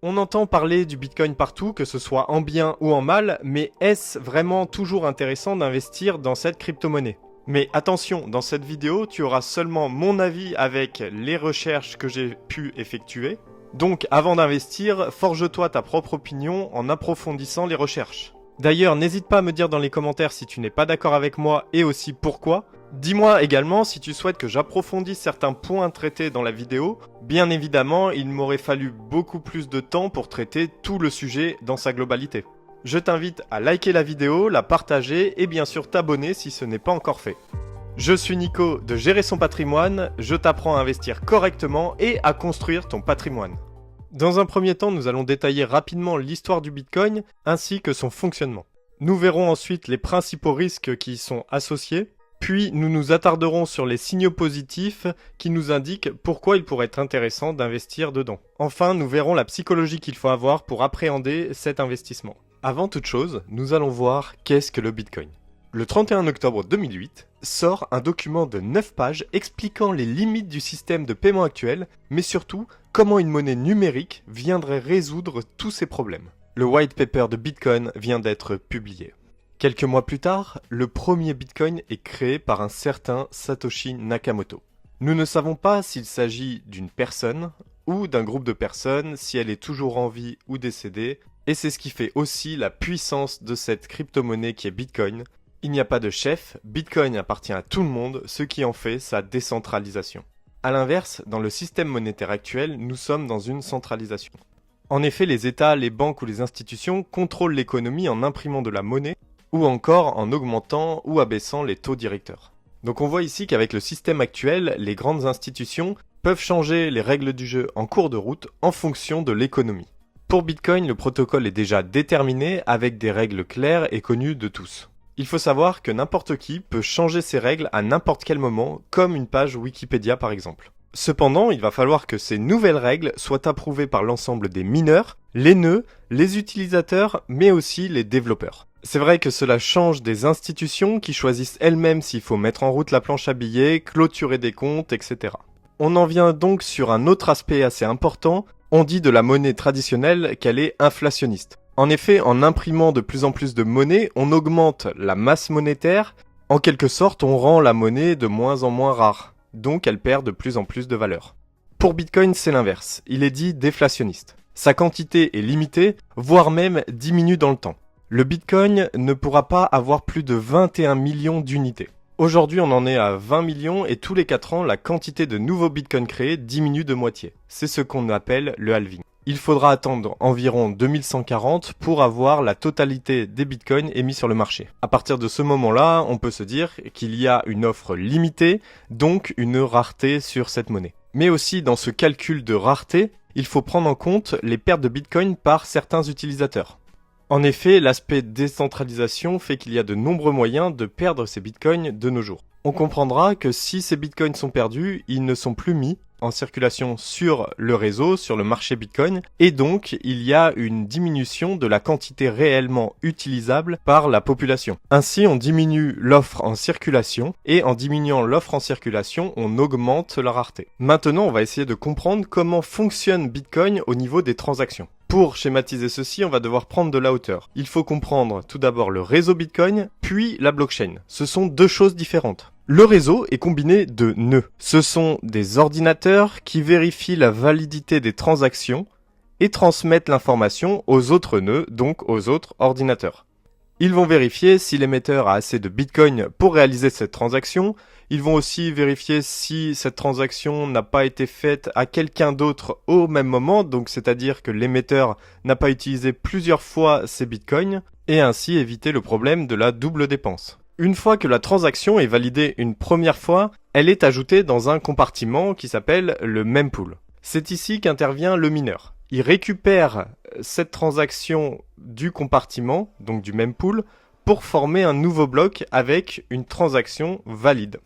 On entend parler du Bitcoin partout, que ce soit en bien ou en mal, mais est-ce vraiment toujours intéressant d'investir dans cette crypto-monnaie? Mais attention, dans cette vidéo, tu auras seulement mon avis avec les recherches que j'ai pu effectuer. Donc avant d'investir, forge-toi ta propre opinion en approfondissant les recherches. D'ailleurs, n'hésite pas à me dire dans les commentaires si tu n'es pas d'accord avec moi et aussi pourquoi. Dis-moi également si tu souhaites que j'approfondisse certains points traités dans la vidéo. Bien évidemment, il m'aurait fallu beaucoup plus de temps pour traiter tout le sujet dans sa globalité. Je t'invite à liker la vidéo, la partager et bien sûr t'abonner si ce n'est pas encore fait. Je suis Nico de Gérer son patrimoine, je t'apprends à investir correctement et à construire ton patrimoine. Dans un premier temps, nous allons détailler rapidement l'histoire du Bitcoin ainsi que son fonctionnement. Nous verrons ensuite les principaux risques qui y sont associés, puis nous nous attarderons sur les signaux positifs qui nous indiquent pourquoi il pourrait être intéressant d'investir dedans. Enfin, nous verrons la psychologie qu'il faut avoir pour appréhender cet investissement. Avant toute chose, nous allons voir qu'est-ce que le Bitcoin. Le 31 octobre 2008, sort un document de 9 pages expliquant les limites du système de paiement actuel, mais surtout comment une monnaie numérique viendrait résoudre tous ces problèmes. Le white paper de Bitcoin vient d'être publié. Quelques mois plus tard, le premier Bitcoin est créé par un certain Satoshi Nakamoto. Nous ne savons pas s'il s'agit d'une personne ou d'un groupe de personnes, si elle est toujours en vie ou décédée, et c'est ce qui fait aussi la puissance de cette crypto-monnaie qui est Bitcoin. Il n'y a pas de chef, Bitcoin appartient à tout le monde, ce qui en fait sa décentralisation. A l'inverse, dans le système monétaire actuel, nous sommes dans une centralisation. En effet, les États, les banques ou les institutions contrôlent l'économie en imprimant de la monnaie, ou encore en augmentant ou abaissant les taux directeurs. Donc on voit ici qu'avec le système actuel, les grandes institutions peuvent changer les règles du jeu en cours de route en fonction de l'économie. Pour Bitcoin, le protocole est déjà déterminé avec des règles claires et connues de tous. Il faut savoir que n'importe qui peut changer ses règles à n'importe quel moment, comme une page Wikipédia par exemple. Cependant, il va falloir que ces nouvelles règles soient approuvées par l'ensemble des mineurs, les nœuds, les utilisateurs, mais aussi les développeurs. C'est vrai que cela change des institutions qui choisissent elles-mêmes s'il faut mettre en route la planche à billets, clôturer des comptes, etc. On en vient donc sur un autre aspect assez important, on dit de la monnaie traditionnelle qu'elle est inflationniste. En effet, en imprimant de plus en plus de monnaie, on augmente la masse monétaire. En quelque sorte, on rend la monnaie de moins en moins rare. Donc elle perd de plus en plus de valeur. Pour Bitcoin, c'est l'inverse. Il est dit déflationniste. Sa quantité est limitée, voire même diminue dans le temps. Le Bitcoin ne pourra pas avoir plus de 21 millions d'unités. Aujourd'hui, on en est à 20 millions et tous les 4 ans, la quantité de nouveaux Bitcoins créés diminue de moitié. C'est ce qu'on appelle le halving. Il faudra attendre environ 2140 pour avoir la totalité des bitcoins émis sur le marché. À partir de ce moment-là, on peut se dire qu'il y a une offre limitée, donc une rareté sur cette monnaie. Mais aussi dans ce calcul de rareté, il faut prendre en compte les pertes de bitcoin par certains utilisateurs. En effet, l'aspect décentralisation fait qu'il y a de nombreux moyens de perdre ces bitcoins de nos jours. On comprendra que si ces bitcoins sont perdus, ils ne sont plus mis en circulation sur le réseau, sur le marché Bitcoin, et donc il y a une diminution de la quantité réellement utilisable par la population. Ainsi, on diminue l'offre en circulation, et en diminuant l'offre en circulation, on augmente la rareté. Maintenant, on va essayer de comprendre comment fonctionne Bitcoin au niveau des transactions. Pour schématiser ceci, on va devoir prendre de la hauteur. Il faut comprendre tout d'abord le réseau Bitcoin, puis la blockchain. Ce sont deux choses différentes. Le réseau est combiné de nœuds. Ce sont des ordinateurs qui vérifient la validité des transactions et transmettent l'information aux autres nœuds, donc aux autres ordinateurs. Ils vont vérifier si l'émetteur a assez de Bitcoin pour réaliser cette transaction. Ils vont aussi vérifier si cette transaction n'a pas été faite à quelqu'un d'autre au même moment, donc c'est-à-dire que l'émetteur n'a pas utilisé plusieurs fois ses Bitcoins, et ainsi éviter le problème de la double dépense. Une fois que la transaction est validée une première fois, elle est ajoutée dans un compartiment qui s'appelle le mempool. C'est ici qu'intervient le mineur. Il récupère cette transaction du compartiment, donc du mempool, pour former un nouveau bloc avec une transaction valide.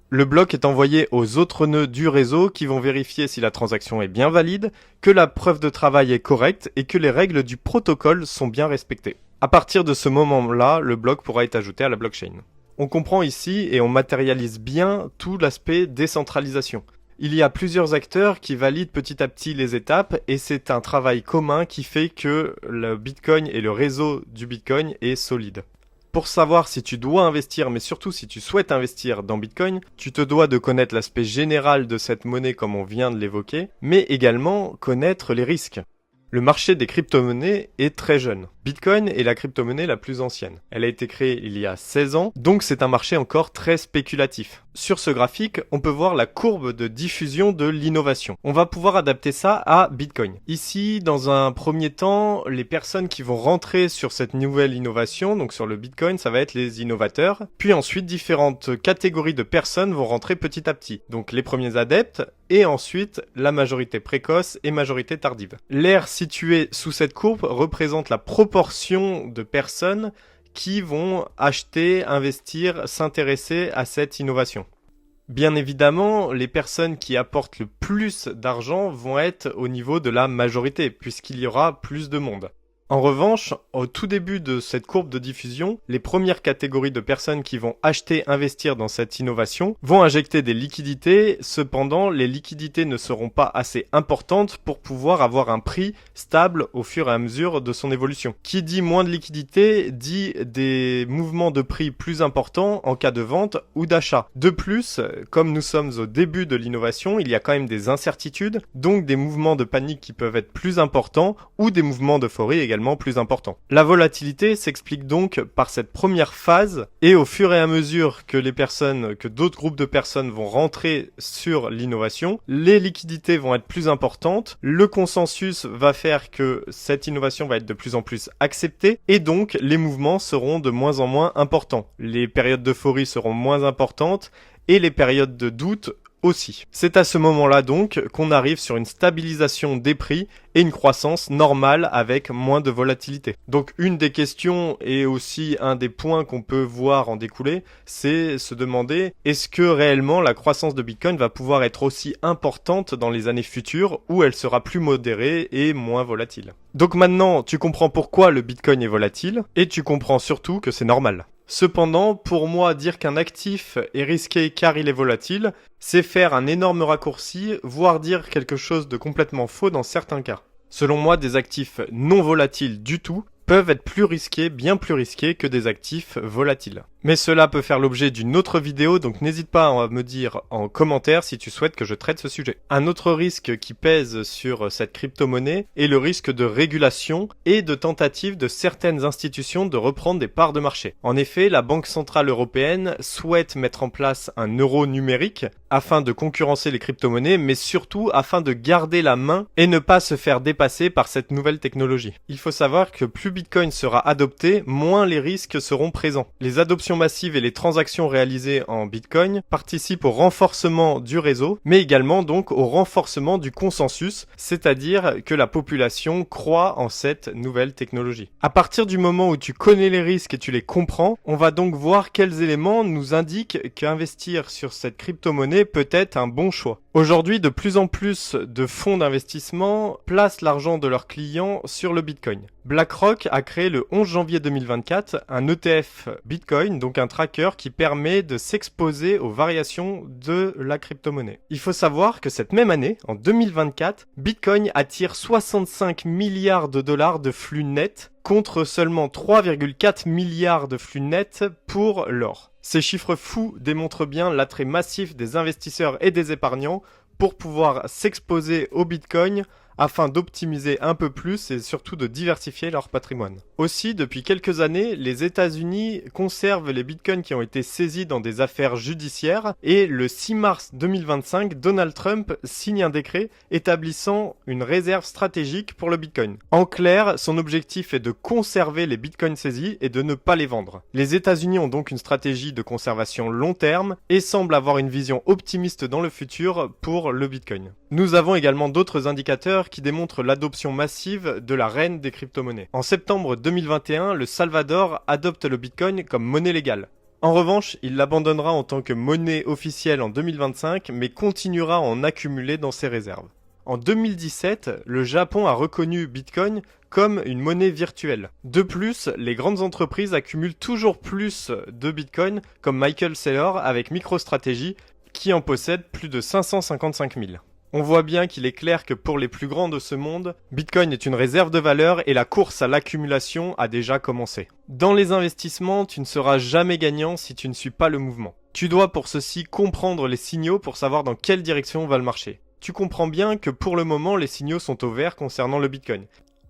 Le bloc est envoyé aux autres nœuds du réseau qui vont vérifier si la transaction est bien valide, que la preuve de travail est correcte et que les règles du protocole sont bien respectées. À partir de ce moment-là, le bloc pourra être ajouté à la blockchain. On comprend ici et on matérialise bien tout l'aspect décentralisation. Il y a plusieurs acteurs qui valident petit à petit les étapes et c'est un travail commun qui fait que le Bitcoin et le réseau du Bitcoin est solide. Pour savoir si tu dois investir, mais surtout si tu souhaites investir dans Bitcoin, tu te dois de connaître l'aspect général de cette monnaie comme on vient de l'évoquer, mais également connaître les risques. Le marché des crypto-monnaies est très jeune. Bitcoin est la crypto-monnaie la plus ancienne. Elle a été créée il y a 16 ans, donc c'est un marché encore très spéculatif. Sur ce graphique, on peut voir la courbe de diffusion de l'innovation. On va pouvoir adapter ça à Bitcoin. Ici, dans un premier temps, les personnes qui vont rentrer sur cette nouvelle innovation, donc sur le Bitcoin, ça va être les innovateurs. Puis ensuite, différentes catégories de personnes vont rentrer petit à petit. Donc les premiers adeptes, et ensuite la majorité précoce et majorité tardive. L'ère située sous cette courbe représente la proportion de personnes qui vont acheter, investir, s'intéresser à cette innovation. Bien évidemment, les personnes qui apportent le plus d'argent vont être au niveau de la majorité, puisqu'il y aura plus de monde. En revanche, au tout début de cette courbe de diffusion, les premières catégories de personnes qui vont acheter, investir dans cette innovation vont injecter des liquidités. Cependant, les liquidités ne seront pas assez importantes pour pouvoir avoir un prix stable au fur et à mesure de son évolution. Qui dit moins de liquidités dit des mouvements de prix plus importants en cas de vente ou d'achat. De plus, comme nous sommes au début de l'innovation, il y a quand même des incertitudes, donc des mouvements de panique qui peuvent être plus importants ou des mouvements d'euphorie également plus important. La volatilité s'explique donc par cette première phase et au fur et à mesure que d'autres groupes de personnes vont rentrer sur l'innovation, les liquidités vont être plus importantes, le consensus va faire que cette innovation va être de plus en plus acceptée et donc les mouvements seront de moins en moins importants. Les périodes d'euphorie seront moins importantes et les périodes de doute aussi. C'est à ce moment-là donc qu'on arrive sur une stabilisation des prix et une croissance normale avec moins de volatilité. Donc une des questions et aussi un des points qu'on peut voir en découler, c'est se demander est-ce que réellement la croissance de Bitcoin va pouvoir être aussi importante dans les années futures où elle sera plus modérée et moins volatile. Donc maintenant tu comprends pourquoi le Bitcoin est volatile et tu comprends surtout que c'est normal. Cependant, pour moi, dire qu'un actif est risqué car il est volatile, c'est faire un énorme raccourci, voire dire quelque chose de complètement faux dans certains cas. Selon moi, des actifs non volatiles du tout peuvent être plus risqués, bien plus risqués que des actifs volatiles. Mais cela peut faire l'objet d'une autre vidéo, donc n'hésite pas à me dire en commentaire si tu souhaites que je traite ce sujet. Un autre risque qui pèse sur cette crypto-monnaie est le risque de régulation et de tentative de certaines institutions de reprendre des parts de marché. En effet, la Banque Centrale Européenne souhaite mettre en place un euro numérique afin de concurrencer les crypto-monnaies, mais surtout afin de garder la main et ne pas se faire dépasser par cette nouvelle technologie. Il faut savoir que plus Bitcoin sera adopté, moins les risques seront présents. Les adoptions massives et les transactions réalisées en Bitcoin participent au renforcement du réseau, mais également donc au renforcement du consensus, c'est-à-dire que la population croit en cette nouvelle technologie. À partir du moment où tu connais les risques et tu les comprends, on va donc voir quels éléments nous indiquent qu'investir sur cette crypto-monnaie peut être un bon choix. Aujourd'hui, de plus en plus de fonds d'investissement placent l'argent de leurs clients sur le Bitcoin. BlackRock a créé le 11 janvier 2024 un ETF Bitcoin, donc un tracker qui permet de s'exposer aux variations de la crypto-monnaie. Il faut savoir que cette même année, en 2024, Bitcoin attire 65 milliards de dollars de flux nets contre seulement 3,4 milliards de flux nets pour l'or. Ces chiffres fous démontrent bien l'attrait massif des investisseurs et des épargnants pour pouvoir s'exposer au Bitcoin afin d'optimiser un peu plus et surtout de diversifier leur patrimoine. Aussi, depuis quelques années, les États-Unis conservent les bitcoins qui ont été saisis dans des affaires judiciaires et le 6 mars 2025, Donald Trump signe un décret établissant une réserve stratégique pour le bitcoin. En clair, son objectif est de conserver les bitcoins saisis et de ne pas les vendre. Les États-Unis ont donc une stratégie de conservation long terme et semblent avoir une vision optimiste dans le futur pour le bitcoin. Nous avons également d'autres indicateurs qui démontrent l'adoption massive de la reine des crypto-monnaies. En septembre 2021, le Salvador adopte le Bitcoin comme monnaie légale. En revanche, il l'abandonnera en tant que monnaie officielle en 2025, mais continuera à en accumuler dans ses réserves. En 2017, le Japon a reconnu Bitcoin comme une monnaie virtuelle. De plus, les grandes entreprises accumulent toujours plus de Bitcoin, comme Michael Saylor avec MicroStrategy, qui en possède plus de 555 000. On voit bien qu'il est clair que pour les plus grands de ce monde, Bitcoin est une réserve de valeur et la course à l'accumulation a déjà commencé. Dans les investissements, tu ne seras jamais gagnant si tu ne suis pas le mouvement. Tu dois pour ceci comprendre les signaux pour savoir dans quelle direction va le marché. Tu comprends bien que pour le moment, les signaux sont au vert concernant le Bitcoin.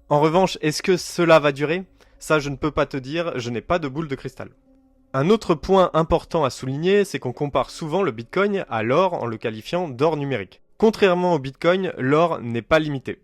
En revanche, est-ce que cela va durer ? Ça, je ne peux pas te dire, je n'ai pas de boule de cristal. Un autre point important à souligner, c'est qu'on compare souvent le Bitcoin à l'or en le qualifiant d'or numérique. Contrairement au Bitcoin, l'or n'est pas limité.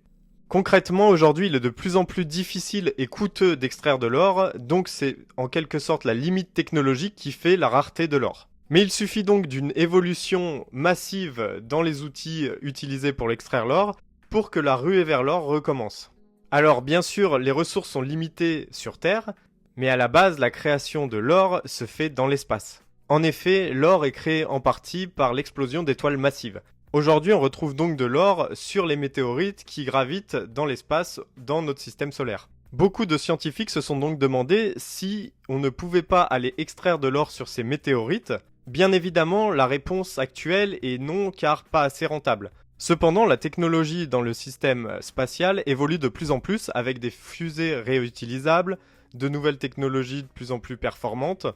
Concrètement, aujourd'hui, il est de plus en plus difficile et coûteux d'extraire de l'or, donc c'est en quelque sorte la limite technologique qui fait la rareté de l'or. Mais il suffit donc d'une évolution massive dans les outils utilisés pour extraire l'or pour que la ruée vers l'or recommence. Alors bien sûr, les ressources sont limitées sur Terre, mais à la base, la création de l'or se fait dans l'espace. En effet, l'or est créé en partie par l'explosion d'étoiles massives. Aujourd'hui, on retrouve donc de l'or sur les météorites qui gravitent dans l'espace dans notre système solaire. Beaucoup de scientifiques se sont donc demandé si on ne pouvait pas aller extraire de l'or sur ces météorites. Bien évidemment, la réponse actuelle est non, car pas assez rentable. Cependant, la technologie dans le système spatial évolue de plus en plus avec des fusées réutilisables, de nouvelles technologies de plus en plus performantes,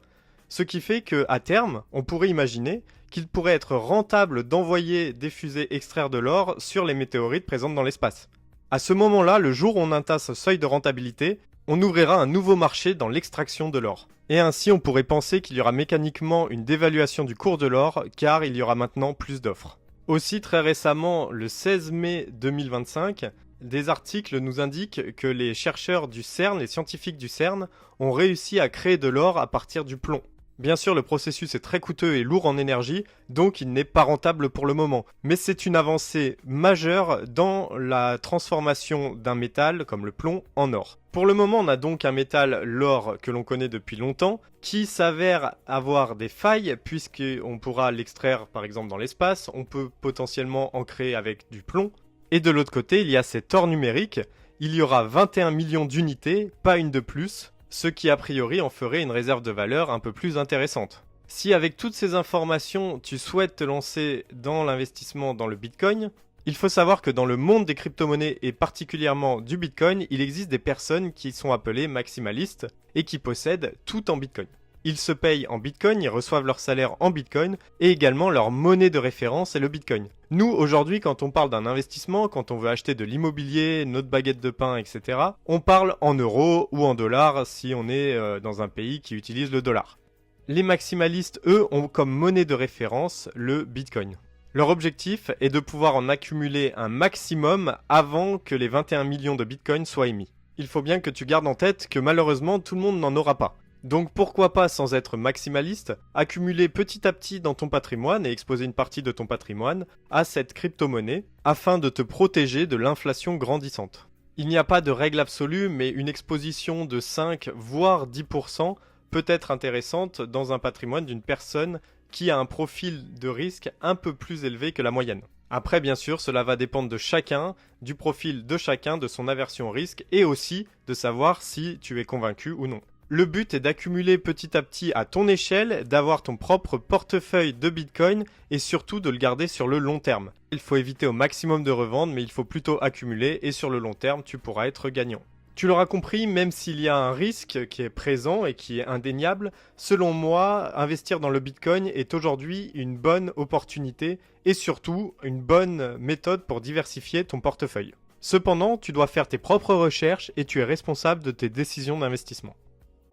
ce qui fait qu'à terme, on pourrait imaginer qu'il pourrait être rentable d'envoyer des fusées extraire de l'or sur les météorites présentes dans l'espace. À ce moment-là, le jour où on atteint ce seuil de rentabilité, on ouvrira un nouveau marché dans l'extraction de l'or. Et ainsi, on pourrait penser qu'il y aura mécaniquement une dévaluation du cours de l'or, car il y aura maintenant plus d'offres. Aussi, très récemment, le 16 mai 2025, des articles nous indiquent que les chercheurs du CERN, les scientifiques du CERN, ont réussi à créer de l'or à partir du plomb. Bien sûr, le processus est très coûteux et lourd en énergie, donc il n'est pas rentable pour le moment. Mais c'est une avancée majeure dans la transformation d'un métal comme le plomb en or. Pour le moment, on a donc un métal, l'or, que l'on connaît depuis longtemps, qui s'avère avoir des failles puisqu'on pourra l'extraire par exemple dans l'espace, on peut potentiellement en créer avec du plomb. Et de l'autre côté, il y a cet or numérique, il y aura 21 millions d'unités, pas une de plus, ce qui a priori en ferait une réserve de valeur un peu plus intéressante. Si avec toutes ces informations, tu souhaites te lancer dans l'investissement dans le Bitcoin, il faut savoir que dans le monde des crypto-monnaies et particulièrement du Bitcoin, il existe des personnes qui sont appelées maximalistes et qui possèdent tout en Bitcoin. Ils se payent en Bitcoin, ils reçoivent leur salaire en Bitcoin et également leur monnaie de référence est le Bitcoin. Nous, aujourd'hui, quand on parle d'un investissement, quand on veut acheter de l'immobilier, notre baguette de pain, etc., on parle en euros ou en dollars si on est dans un pays qui utilise le dollar. Les maximalistes, eux, ont comme monnaie de référence le Bitcoin. Leur objectif est de pouvoir en accumuler un maximum avant que les 21 millions de Bitcoin soient émis. Il faut bien que tu gardes en tête que malheureusement, tout le monde n'en aura pas. Donc pourquoi pas, sans être maximaliste, accumuler petit à petit dans ton patrimoine et exposer une partie de ton patrimoine à cette crypto-monnaie afin de te protéger de l'inflation grandissante. Il n'y a pas de règle absolue, mais une exposition de 5 voire 10% peut être intéressante dans un patrimoine d'une personne qui a un profil de risque un peu plus élevé que la moyenne. Après, bien sûr, cela va dépendre de chacun, du profil de chacun, de son aversion au risque et aussi de savoir si tu es convaincu ou non. Le but est d'accumuler petit à petit à ton échelle, d'avoir ton propre portefeuille de Bitcoin et surtout de le garder sur le long terme. Il faut éviter au maximum de revendre, mais il faut plutôt accumuler et sur le long terme, tu pourras être gagnant. Tu l'auras compris, même s'il y a un risque qui est présent et qui est indéniable, selon moi, investir dans le Bitcoin est aujourd'hui une bonne opportunité et surtout une bonne méthode pour diversifier ton portefeuille. Cependant, tu dois faire tes propres recherches et tu es responsable de tes décisions d'investissement.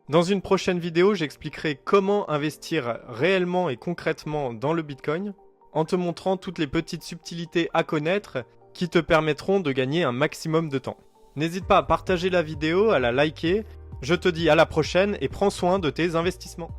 Dans une prochaine vidéo, j'expliquerai comment investir réellement et concrètement dans le Bitcoin en te montrant toutes les petites subtilités à connaître qui te permettront de gagner un maximum de temps. N'hésite pas à partager la vidéo, à la liker. Je te dis à la prochaine et prends soin de tes investissements.